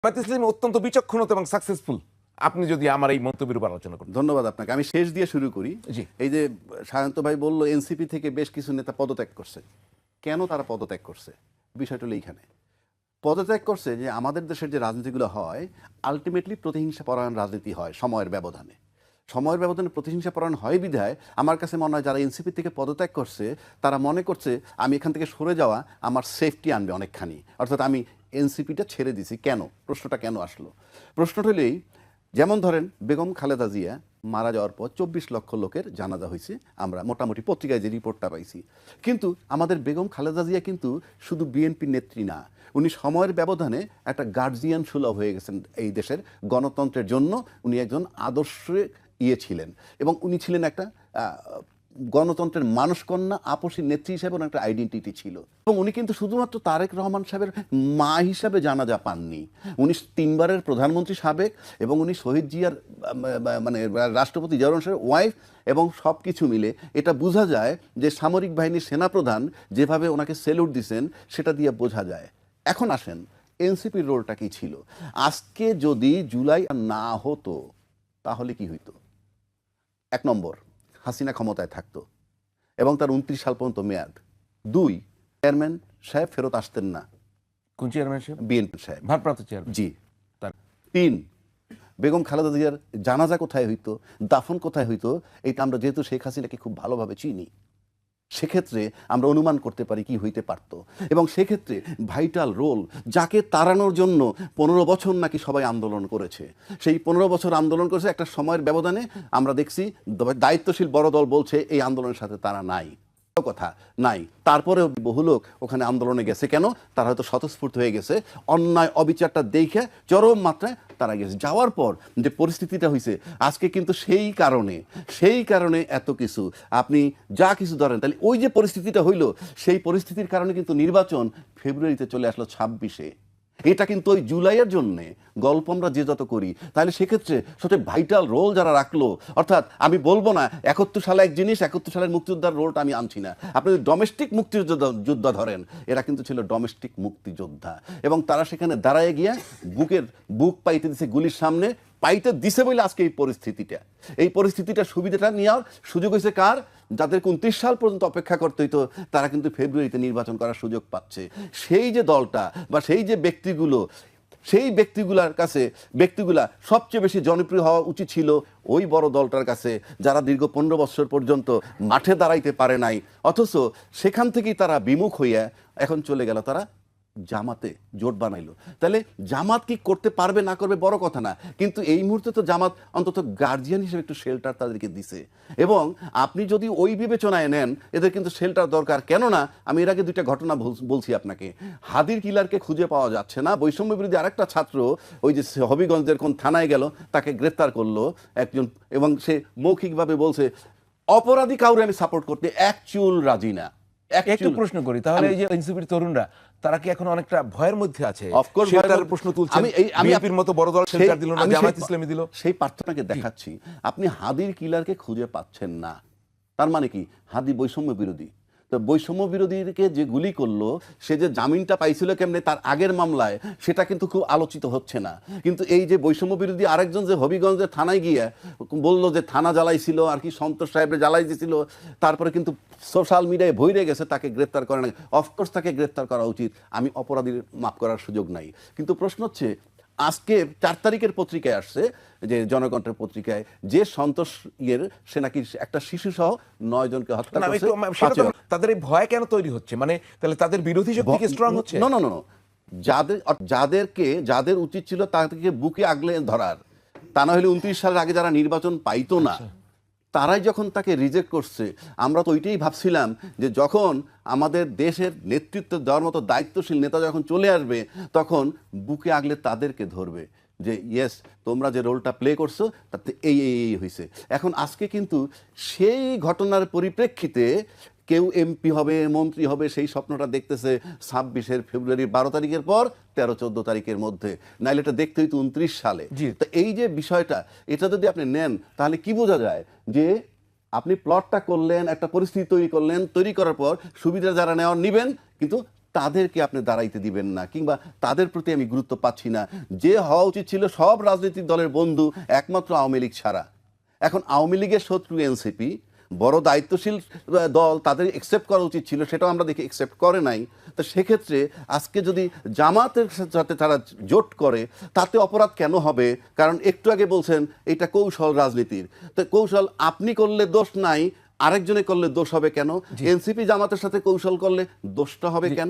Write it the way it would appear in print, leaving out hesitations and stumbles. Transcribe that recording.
জামায়াত ইসলামী অত্যন্ত বিচক্ষণতা এবং সাকসেসফুল। আপনি যদি আমার এই মন্তব্যের উপর আলোচনা করেন। ধন্যবাদ আপনাকে। আমি শেষ দিয়ে শুরু করি। জি। এই যে সায়ন্ত ভাই বলল এনসিপি থেকে বেশ কিছু নেতা পদত্যাগ করছে। কেন তারা পদত্যাগ করছে? বিষয়টা হলো এইখানে। পদত্যাগ করছে যে আমাদের দেশের যে রাজনীতিগুলো হয় আলটিমেটলি প্রতিহিংসা পরায়ণ রাজনীতি হয় সময়ের ব্যবধানে। সময়ের ব্যবধানে প্রতিহিংসা পরায়ণ হয় বিধায় আমার কাছে মনে হয় যারা এনসিপি থেকে পদত্যাগ করছে তারা মনে করছে আমি এখান থেকে সরে যাওয়া আমার সেফটি আনবে অনেকখানি, অর্থাৎ আমি এনসিপিটা ছেড়ে দিছি। কেন? প্রশ্নটা কেন আসলো? প্রশ্নটা হলেই, যেমন ধরেন বেগম খালেদা জিয়া মারা যাওয়ার পর 24 লক্ষ লোকের জানাজা হয়েছে, আমরা মোটামুটি পত্রিকায় যে রিপোর্টটা পাইছি। কিন্তু আমাদের বেগম খালেদা জিয়া কিন্তু শুধু বিএনপি নেত্রী না, উনি সময়ের ব্যবধানে একটা গার্জিয়ান সুলভ হয়ে গেছেন এই দেশের গণতন্ত্রের জন্য। উনি একজন আদর্শ ছিলেন এবং উনি ছিলেন একটা গণতন্ত্রের মানুষকন্যা, আপসী নেত্রী হিসেবে ওনার একটা আইডেন্টিটি ছিল। এবং উনি কিন্তু শুধুমাত্র তারেক রহমান সাহেবের মা হিসাবে জানাজা পাননি, উনি 3 বারের প্রধানমন্ত্রী সাবেক এবং উনি শহীদ জিয়ার মানে রাষ্ট্রপতি জিয়াউর রহমানের ওয়াইফ। এবং সব কিছু মিলে এটা বোঝা যায় যে সামরিক বাহিনীর সেনাপ্রধান যেভাবে ওনাকে সেলুট দিছেন সেটা দিয়ে বোঝা যায়। এখন আসেন এনসিপির রোলটা কি ছিল? আজকে যদি জুলাই না হতো তাহলে কি হইতো? 1 নম্বর, হাসিনা ক্ষমতায় থাকতো এবং তার 29 সাল পর্যন্ত মেয়াদ। 2, চেয়ারম্যান সাহেব ফেরত আসতেন না। কোন চেয়ারম্যান সাহেব? বিএনপি সাহেব, ভারপ্রাপ্ত চেয়ারম্যান। জি। তার 3, বেগম খালেদা জিয়ার জানাজা কোথায় হইতো, দাফন কোথায় হইতো, এটা আমরা যেহেতু শেখ হাসিনাকে খুব ভালোভাবে চিনি, সেক্ষেত্রে আমরা অনুমান করতে পারি কি হইতে পারত। এবং সেক্ষেত্রে ভাইটাল রোল, যাকে তাড়ানোর জন্য 15 বছর নাকি সবাই আন্দোলন করেছে, সেই 15 বছর আন্দোলন করেছে একটা সময়ের ব্যবধানে আমরা দেখছি দায়িত্বশীল বড় দল বলছে এই আন্দোলনের সাথে তারা নাই, কথা নাই। তারপরেও বহু লোক ওখানে আন্দোলনে গেছে কেন? তারা হয়তো স্বতঃস্ফূর্ত হয়ে গেছে, অন্যায় অবিচারটা দেখে চরম মাত্রায় তারা গেছে। যাওয়ার পর যে পরিস্থিতিটা হয়েছে আজকে, কিন্তু সেই কারণে এত কিছু আপনি যা কিছু ধরেন, তাহলে ওই যে পরিস্থিতিটা হইল, সেই পরিস্থিতির কারণে কিন্তু নির্বাচন ফেব্রুয়ারিতে চলে আসলো 26-এ। এটা কিন্তু ওই জুলাইয়ের জন্যে গল্প আমরা যে যত করি, তাহলে সেক্ষেত্রে সবচেয়ে ভাইটাল রোল যারা রাখলো, অর্থাৎ আমি বলবো না 71 সালে এক জিনিস, 71 সালের মুক্তিযোদ্ধার রোলটা আমি আনছি না, আপনি ডোমেস্টিক মুক্তিযোদ্ধা ধরেন, এরা কিন্তু ছিল ডোমেস্টিক মুক্তিযোদ্ধা। এবং তারা সেখানে দাঁড়ায় গিয়ে বুক পাইতে দিছে গুলির সামনে, পাইতে দিছে বলে আজকে এই পরিস্থিতিটা সুবিধাটা নেওয়ার সুযোগ হয়েছে কার? যাদের 29 সাল পর্যন্ত অপেক্ষা করতে হইতো, তারা কিন্তু ফেব্রুয়ারিতে নির্বাচন করার সুযোগ পাচ্ছে। সেই যে দলটা বা সেই যে সেই ব্যক্তিগুলা সবচেয়ে বেশি জনপ্রিয় হওয়া উচিত ছিল ওই বড় দলটার কাছে, যারা দীর্ঘ 15 বছর পর্যন্ত মাঠে দাঁড়াইতে পারে নাই, অথচ সেখান থেকেই তারা বিমুখ হইয়া এখন চলে গেল, তারা জামাতে জোট বানাইলো। তাহলে জামাত কি করতে পারবে না করবে বড় কথা না, কিন্তু এই মুহূর্তে তো জামাত অন্তত গার্জিয়ান হিসেবে একটু শেল্টার তাদেরকে দিছে। এবং আপনি যদি ওই বিবেচনায় নেন, এদের কিন্তু শেল্টার দরকার। কেননা আমি এর আগে 2টা ঘটনা বলছি আপনাকে। হাদির কিলারকে খুঁজে পাওয়া যাচ্ছে না, বৈষম্য বিরোধী আরেকটা ছাত্র ওই যে হবিগঞ্জের কোন থানায় গেল, তাকে গ্রেফতার করলো একজন, এবং সে মৌখিকভাবে বলছে অপরাধী কাউরে আমি সাপোর্ট করতে এক চুল রাজি না। একটু প্রশ্ন করি তাহলে, এই যে এনসিপির তরুণরা তারা কি এখন অনেকটা ভয়ের মধ্যে আছে? অফকোর্স শেল্টারের প্রশ্ন তুলছেন, বিএনপির মতো বড় দল শেল্টার দিল না, জামায়াত ইসলামী দিল। সেই পার্থক্যকে দেখাচ্ছি। আপনি হাদির কিলারকে খুঁজে পাচ্ছেন না, তার মানে কি? হাদি বৈষম্য বিরোধী। তো বৈষম্য বিরোধীকে যে গুলি করলো, সে যে জামিনটা পাইছিল কেমনে তার আগের মামলায়, সেটা কিন্তু খুব আলোচিত হচ্ছে না। কিন্তু এই যে বৈষম্য বিরোধী আরেকজন যে হবিগঞ্জের থানায় গিয়ে বললো যে থানা জ্বালাইছিল আর কি, সন্তোষ সাহেবের জ্বালাই দিয়েছিল, তারপরে কিন্তু সোশ্যাল মিডিয়ায় ভইরে গেছে, তাকে গ্রেফতার করে না। অফকোর্স তাকে গ্রেফতার করা উচিত, আমি অপরাধীর মাফ করার সুযোগ নাই। কিন্তু প্রশ্ন হচ্ছে, আজকে 4 তারিখের পত্রিকায় আসছে, যে জনকণ্ঠের পত্রিকায়, যে সন্তোষ সে নাকি একটা শিশু সহ 9 জনকে হত্যা করেছে। তাদের এই ভয় কেন তৈরি হচ্ছে? মানে তাহলে তাদের বিরোধী শক্তি কি স্ট্রং হচ্ছে? না, যাদের উচিত ছিল তাদেরকে বুকে আগলে ধরার, তা না হলে 29 সালের আগে যারা নির্বাচন পাইতো না, তারাই যখন তাকে রিজেক্ট করছে, আমরা তো ওইটাই ভাবছিলাম যে যখন আমাদের দেশের নেতৃত্ব দেওয়ার মতো দায়িত্বশীল নেতা যখন চলে আসবে, তখন বুকে আগলে তাদেরকে ধরবে যে ইয়েস, তোমরা যে রোলটা প্লে করছো তাতে এই হয়েছে। এখন আজকে কিন্তু সেই ঘটনার পরিপ্রেক্ষিতে কেউ এমপি হবে, মন্ত্রী হবে, সেই স্বপ্নটা দেখতেছে 26 ফেব্রুয়ারি 12 তারিখের পর 13-14 তারিখের মধ্যে, নাইলে এটা দেখতে হইতো 29 সালে। তো এই যে বিষয়টা, এটা যদি আপনি নেন তাহলে কি বোঝা যায় যে আপনি প্লটটা করলেন, একটা পরিস্থিতি তৈরি করলেন, তৈরি করার পর সুবিধা যারা নেওয়ার নিবেন, কিন্তু তাদেরকে আপনি দাঁড়াইতে দিবেন না, কিংবা তাদের প্রতি আমি গুরুত্ব পাচ্ছি না। যে হওয়া উচিত ছিল সব রাজনৈতিক দলের বন্ধু, একমাত্র আওয়ামী লীগ ছাড়া। এখন আওয়ামী লীগের শত্রু এনসিপি, বড় দায়িত্বশীল দল, তাদের একসেপ্ট করা উচিত ছিল, সেটাও আমরা দেখি একসেপ্ট করে নাই। তো সেক্ষেত্রে আজকে যদি জামাতের সাথে তারা জোট করে, তাতে অপরাধ কেন হবে? কারণ একটু আগে বলছেন এটা কৌশল রাজনীতির। তো কৌশল আপনি করলে দোষ নাই, আরেকজনে করলে দোষ হবে কেন? এনসিপি জামাতের সাথে কৌশল করলে দোষটা হবে কেন?